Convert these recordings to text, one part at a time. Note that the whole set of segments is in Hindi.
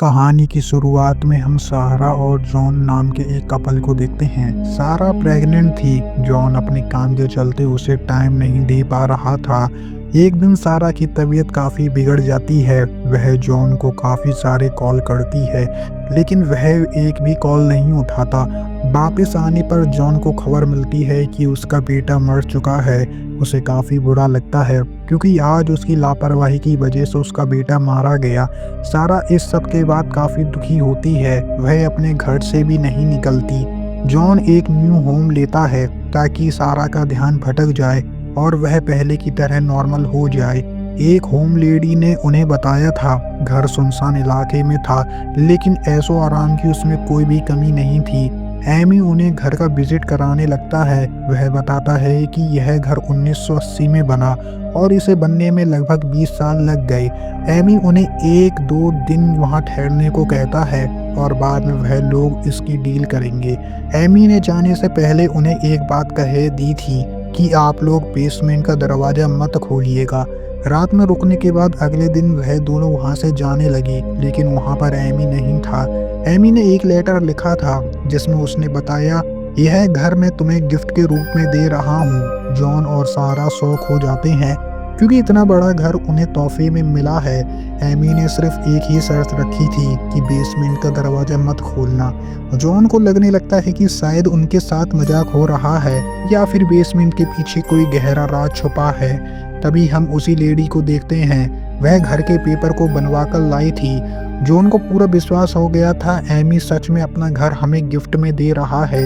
कहानी की शुरुआत में हम सारा और जॉन नाम के एक कपल को देखते हैं। सारा प्रेग्नेंट थी। जॉन अपने काम के चलते उसे टाइम नहीं दे पा रहा था। एक दिन सारा की तबीयत काफ़ी बिगड़ जाती है। वह जॉन को काफ़ी सारे कॉल करती है, लेकिन वह एक भी कॉल नहीं उठाता। वापस आने पर जॉन को खबर मिलती है कि उसका बेटा मर चुका है। उसे काफ़ी बुरा लगता है, क्योंकि आज उसकी लापरवाही की वजह से उसका बेटा मारा गया। सारा इस सब के बाद काफ़ी दुखी होती है। वह अपने घर से भी नहीं निकलती। जॉन एक न्यू होम लेता है ताकि सारा का ध्यान भटक जाए और वह पहले की तरह नॉर्मल हो जाए। एक होम लेडी ने उन्हें बताया था, घर सुनसान इलाके में था, लेकिन ऐशो आराम की उसमें कोई भी कमी नहीं थी। एमी उन्हें घर का विजिट कराने लगता है। वह बताता है कि यह घर 1980 में बना और इसे बनने में लगभग 20 साल लग गए। एमी उन्हें 1-2 दिन वहां ठहरने को कहता है और बाद में वह लोग इसकी डील करेंगे। एमी ने जाने से पहले उन्हें एक बात कह दी थी कि आप लोग बेसमेंट का दरवाज़ा मत खोलिएगा। रात में रुकने के बाद अगले दिन वह दोनों वहां से जाने लगे, लेकिन वहां पर एमी नहीं था। एमी ने एक लेटर लिखा था जिसमें उसने बताया, यह घर मैं तुम्हें गिफ्ट के रूप में दे रहा हूँ। जॉन और सारा शौक हो जाते हैं, क्योंकि इतना बड़ा घर उन्हें तोहफे में मिला है। एमी ने सिर्फ एक ही शर्त रखी थी कि बेसमेंट का दरवाजा मत खोलना। जॉन को लगने लगता है कि शायद उनके साथ मजाक हो रहा है या फिर बेसमेंट के पीछे कोई गहरा राज छुपा है। तभी हम उसी लेडी को देखते हैं। वह घर के पेपर को बनवा कर लाई थी। जॉन को पूरा विश्वास हो गया था, एमी सच में अपना घर हमें गिफ्ट में दे रहा है।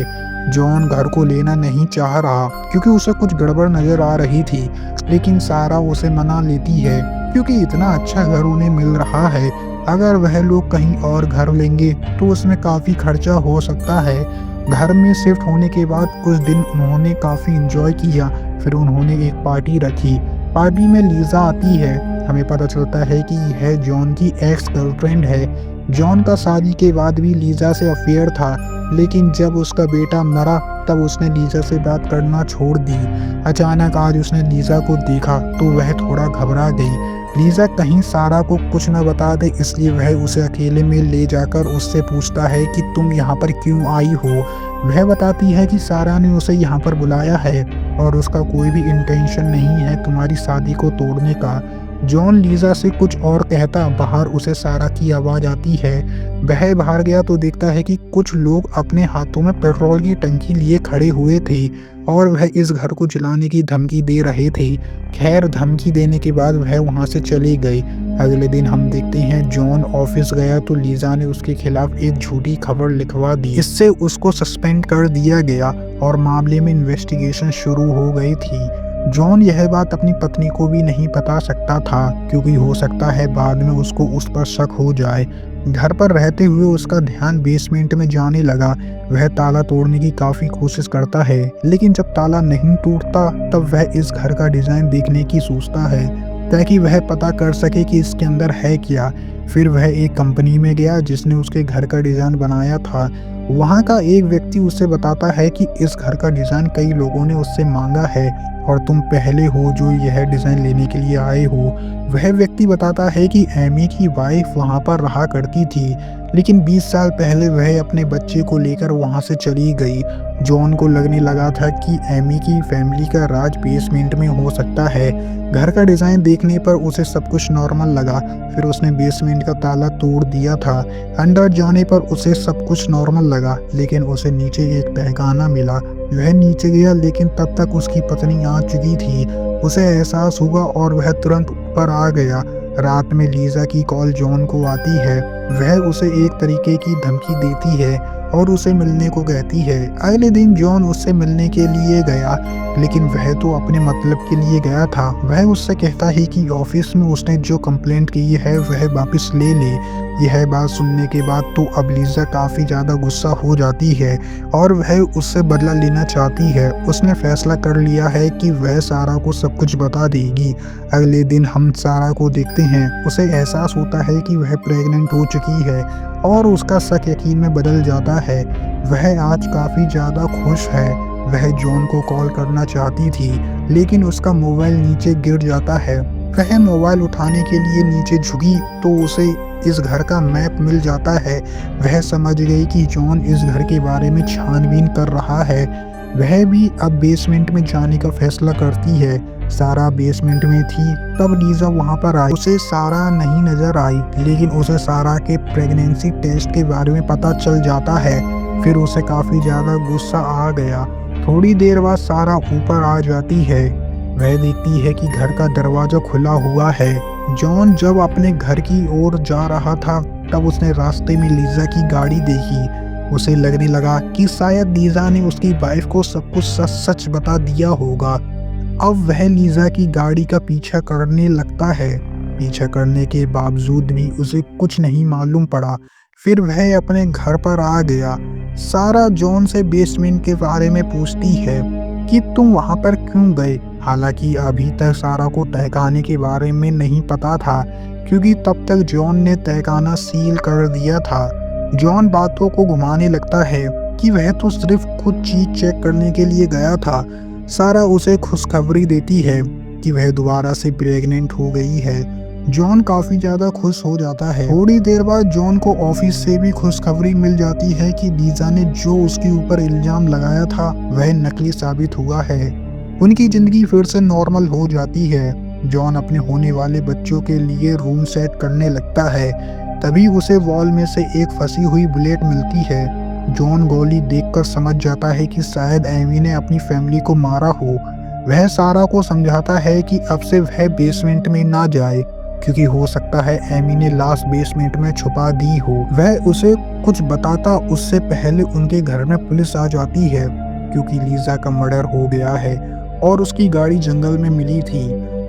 जॉन घर को लेना नहीं चाह रहा, क्योंकि उसे कुछ गड़बड़ नजर आ रही थी, लेकिन सारा उसे मना लेती है, क्योंकि इतना अच्छा घर उन्हें मिल रहा है। अगर वह लोग कहीं और घर लेंगे तो उसमें काफ़ी खर्चा हो सकता है। घर में शिफ्ट होने के बाद कुछ दिन उन्होंने काफ़ी इंजॉय किया। फिर उन्होंने एक पार्टी रखी। पार्टी में लीजा आती है। हमें पता चलता है कि यह जॉन की एक्स गर्लफ्रेंड है। जॉन का शादी के बाद भी लीजा से अफेयर था, लेकिन जब उसका बेटा मरा तब उसने लीजा से बात करना छोड़ दी। अचानक आज उसने लीजा को देखा तो वह थोड़ा घबरा गई। लीजा कहीं सारा को कुछ न बता दे, इसलिए वह उसे अकेले में ले जाकर उससे पूछता है कि तुम यहाँ पर क्यों आई हो। वह बताती है कि सारा ने उसे यहाँ पर बुलाया है और उसका कोई भी इंटेंशन नहीं है तुम्हारी शादी को तोड़ने का। जॉन लीजा से कुछ और कहता, बाहर उसे सारा की आवाज़ आती है। वह बाहर गया तो देखता है कि कुछ लोग अपने हाथों में पेट्रोल की टंकी लिए खड़े हुए थे और वह इस घर को जलाने की धमकी दे रहे थे। खैर, धमकी देने के बाद वह वहां से चले गए। अगले दिन हम देखते हैं जॉन ऑफिस गया तो लीजा ने उसके खिलाफ एक झूठी खबर लिखवा दी। इससे उसको सस्पेंड कर दिया गया और मामले में इन्वेस्टिगेशन शुरू हो गई थी। जॉन यह बात अपनी पत्नी को भी नहीं बता सकता था, क्योंकि हो सकता है बाद में उसको उस पर शक हो जाए। घर पर रहते हुए उसका ध्यान बेसमेंट में जाने लगा। वह ताला तोड़ने की काफ़ी कोशिश करता है, लेकिन जब ताला नहीं टूटता तब वह इस घर का डिज़ाइन देखने की सोचता है, ताकि वह पता कर सके कि इसके अंदर है क्या। फिर वह एक कंपनी में गया जिसने उसके घर का डिज़ाइन बनाया था। वहाँ का एक व्यक्ति उसे बताता है कि इस घर का डिज़ाइन कई लोगों ने उससे मांगा है और तुम पहले हो जो यह डिज़ाइन लेने के लिए आए हो। वह व्यक्ति बताता है कि एमी की वाइफ वहाँ पर रहा करती थी, लेकिन 20 साल पहले वह अपने बच्चे को लेकर वहाँ से चली गई। जॉन को लगने लगा था कि एमी की फैमिली का राज बेसमेंट में हो सकता है। घर का डिज़ाइन देखने पर उसे सब कुछ नॉर्मल लगा। फिर उसने बेसमेंट का ताला तोड़ दिया था। अंदर जाने पर उसे सब कुछ नॉर्मल लगा, लेकिन उसे नीचे एक तहखाना मिला। वह नीचे गया, लेकिन तब तक उसकी पत्नी आ चुकी थी। उसे एहसास हुआ और वह तुरंत ऊपर आ गया। रात में लीजा की कॉल जॉन को आती है। वह उसे एक तरीके की धमकी देती है और उसे मिलने को कहती है। अगले दिन जॉन उससे मिलने के लिए गया, लेकिन वह तो अपने मतलब के लिए गया था। वह उससे कहता है कि ऑफिस में उसने जो कंप्लेंट की है वह वापस ले ले। यह बात सुनने के बाद तो अब लीजा काफ़ी ज़्यादा गुस्सा हो जाती है और वह उससे बदला लेना चाहती है। उसने फैसला कर लिया है कि वह सारा को सब कुछ बता देगी। अगले दिन हम सारा को देखते हैं। उसे एहसास होता है कि वह प्रेग्नेंट हो चुकी है और उसका शक यकीन में बदल जाता है। वह आज काफ़ी ज़्यादा खुश है। वह जॉन को कॉल करना चाहती थी, लेकिन उसका मोबाइल नीचे गिर जाता है। वह मोबाइल उठाने के लिए नीचे झुकी तो उसे इस घर का मैप मिल जाता है। वह समझ गई कि जॉन इस घर के बारे में छानबीन कर रहा है। वह भी अब बेसमेंट में जाने का फैसला करती है। सारा बेसमेंट में थी तब लीजा वहां पर आई। उसे सारा नहीं नजर आई, लेकिन उसे सारा के प्रेगनेंसी टेस्ट के बारे में पता चल जाता है। फिर उसे काफी ज्यादा गुस्सा आ गया। थोड़ी देर बाद सारा ऊपर आ जाती है। वह देखती है कि घर का दरवाजा खुला हुआ है। जॉन जब अपने घर की ओर जा रहा था तब उसने रास्ते में लीजा की गाड़ी देखी। उसे लगने लगा कि शायद लीजा ने उसकी वाइफ को सब कुछ सच सच बता दिया होगा। अब वह लीजा की गाड़ी का पीछा करने लगता है। पीछा करने के बावजूद भी उसे कुछ नहीं मालूम पड़ा। फिर वह अपने घर पर आ गया। सारा जॉन से बेसमेंट के बारे में पूछती है कि तुम वहां पर क्यों गए। हालांकि अभी तक सारा को तहखाने के बारे में नहीं पता था, क्योंकि तब तक जॉन ने तहखाना सील कर दिया था। जॉन बातों को घुमाने लगता है कि वह तो सिर्फ खुद चीज चेक करने के लिए गया था। सारा उसे खुशखबरी देती है कि वह दोबारा से प्रेग्नेंट हो गई है। जॉन काफी ज्यादा खुश हो जाता है। थोड़ी देर बाद जॉन को ऑफिस से भी खुशखबरी मिल जाती है कि लीजा ने जो उसके ऊपर इल्जाम लगाया था वह नकली साबित हुआ है। उनकी जिंदगी फिर से नॉर्मल हो जाती है। जॉन अपने होने वाले बच्चों के लिए रूम सेट करने लगता है। तभी उसे वॉल में से एक फंसी हुई बुलेट मिलती है। जॉन गोली देखकर समझ जाता है कि शायद एमी ने अपनी फैमिली को मारा हो। वह सारा को समझाता है कि अब से वह बेसमेंट में ना जाए, क्योंकि हो सकता है एमी ने लाश बेसमेंट में छुपा दी हो। वह उसे कुछ बताता उससे पहले उनके घर में पुलिस आ जाती है, क्योंकि लीजा का मर्डर हो गया है और उसकी गाड़ी जंगल में मिली थी।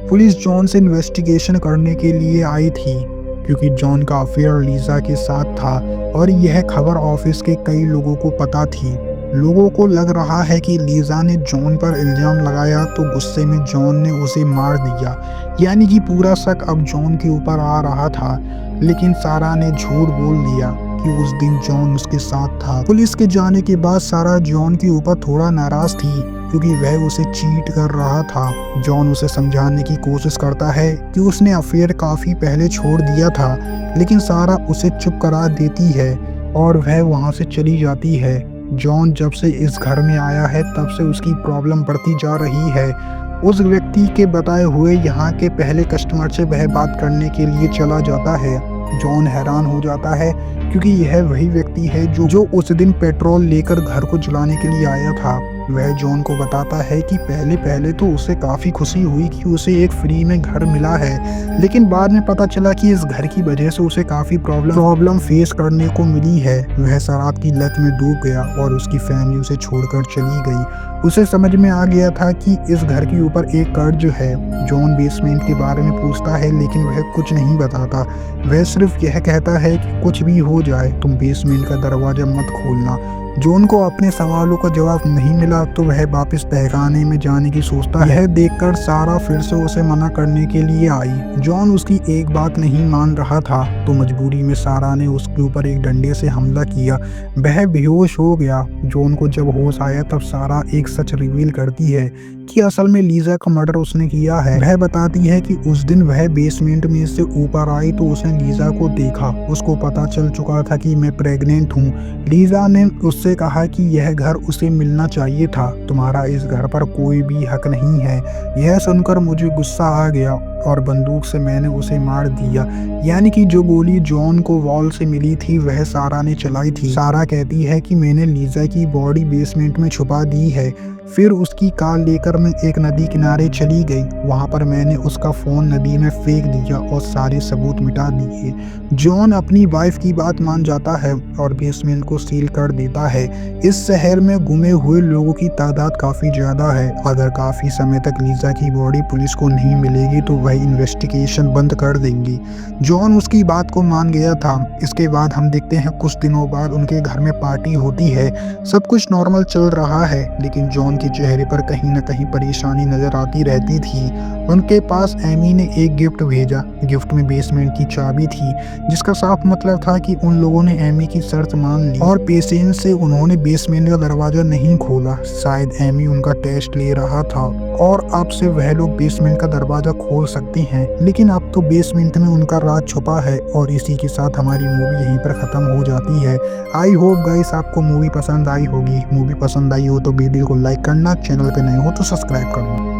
पुलिस जॉन से इन्वेस्टिगेशन करने के लिए आई थी, क्योंकि जॉन का अफेयर लीजा के साथ था और यह खबर ऑफिस के कई लोगों को पता थी। लोगों को लग रहा है कि लीजा ने जॉन पर इल्जाम लगाया तो गुस्से में जॉन ने उसे मार दिया, यानी कि पूरा शक अब जॉन के ऊपर आ रहा था। लेकिन सारा ने झूठ बोल दिया कि उस दिन जॉन उसके साथ था। पुलिस के जाने के बाद सारा जॉन के ऊपर थोड़ा नाराज थी, क्योंकि वह उसे चीट कर रहा था। जॉन उसे समझाने की कोशिश करता है कि उसने अफेयर काफी पहले छोड़ दिया था, लेकिन सारा उसे चुप करा देती है और वह वहां से चली जाती है। जॉन जब से इस घर में आया है तब से उसकी प्रॉब्लम बढ़ती जा रही है। उस व्यक्ति के बताए हुए यहाँ के पहले कस्टमर से वह बात करने के लिए चला जाता है। जॉन हैरान हो जाता है, क्योंकि यह वही व्यक्ति है जो उस दिन पेट्रोल लेकर घर को जलाने के लिए आया था। वह जॉन को बताता है कि पहले तो उसे काफी खुशी हुई कि उसे एक फ्री में घर मिला है, लेकिन बाद में पता चला कि इस घर की वजह से उसे काफी प्रॉब्लम फेस करने को मिली है। वह शराब की लत में डूब गया और उसकी फैमिली उसे छोड़कर चली गई। उसे समझ में आ गया था कि इस घर के ऊपर एक कर्ज है। जॉन बेसमेंट के बारे में पूछता है, लेकिन वह कुछ नहीं बताता। वह सिर्फ यह कहता है कि कुछ भी हो जाए तुम बेसमेंट का दरवाजा मत खोलना। जॉन को अपने सवालों का जवाब नहीं मिला तो वह वापस तहखाने में जाने की सोचता है। यह देखकर सारा फिर से उसे मना करने के लिए आई। जॉन उसकी एक बात नहीं मान रहा था, तो मजबूरी में सारा ने उसके ऊपर एक डंडे से हमला किया। वह बेहोश हो गया। जॉन को जब होश आया तब सारा एक सच रिवील करती है कि असल में लीजा का मर्डर उसने किया है। वह बताती है कि उस दिन वह बेसमेंट में से ऊपर आई तो उसने लीजा को देखा। उसको पता चल चुका था कि मैं प्रेग्नेंट हूँ। लीजा ने उससे कहा कि यह घर उसे मिलना चाहिए था, तुम्हारा इस घर पर कोई भी हक नहीं है। यह सुनकर मुझे गुस्सा आ गया और बंदूक से मैंने उसे मार दिया। यानी कि जो गोली जॉन को वॉल से मिली थी वह सारा ने चलाई थी। सारा कहती है कि मैंने लीजा की बॉडी बेसमेंट में छुपा दी है। फिर उसकी कार लेकर मैं एक नदी किनारे चली गई। वहां पर मैंने उसका फोन नदी में फेंक दिया और सारे सबूत मिटा दिए। जॉन अपनी वाइफ की बात मान जाता है और बेसमेंट को सील कर देता है। इस शहर में गुमे हुए लोगों की तादाद काफी ज्यादा है। अगर काफी समय तक लीजा की बॉडी पुलिस को नहीं मिलेगी तो वह इन्वेस्टिगेशन बंद कर देंगी। जॉन उसकी बात को मान गया था। इसके बाद हम देखते हैं कुछ दिनों बाद उनके घर में पार्टी होती है। सब कुछ नॉर्मल चल रहा है, लेकिन जॉन जॉन के चेहरे पर कहीं न कहीं परेशानी नज़र आती रहती थी। उनके पास एमी ने एक गिफ्ट भेजा। गिफ्ट में बेसमेंट की चाबी थी, जिसका साफ मतलब था कि उन लोगों ने एमी की शर्त मान ली और पेशेंस से उन्होंने बेसमेंट का दरवाजा नहीं खोला। शायद एमी उनका टेस्ट ले रहा था और अब से वह लोग बेसमेंट का दरवाजा खोल सकते हैं। लेकिन अब तो बेसमेंट में उनका राज छुपा है और इसी के साथ हमारी मूवी यहीं पर खत्म हो जाती है। आई होप गाइस आपको मूवी पसंद आई होगी। मूवी पसंद आई हो तो वीडियो को लाइक करना, चैनल पे नए हो तो सब्सक्राइब करना।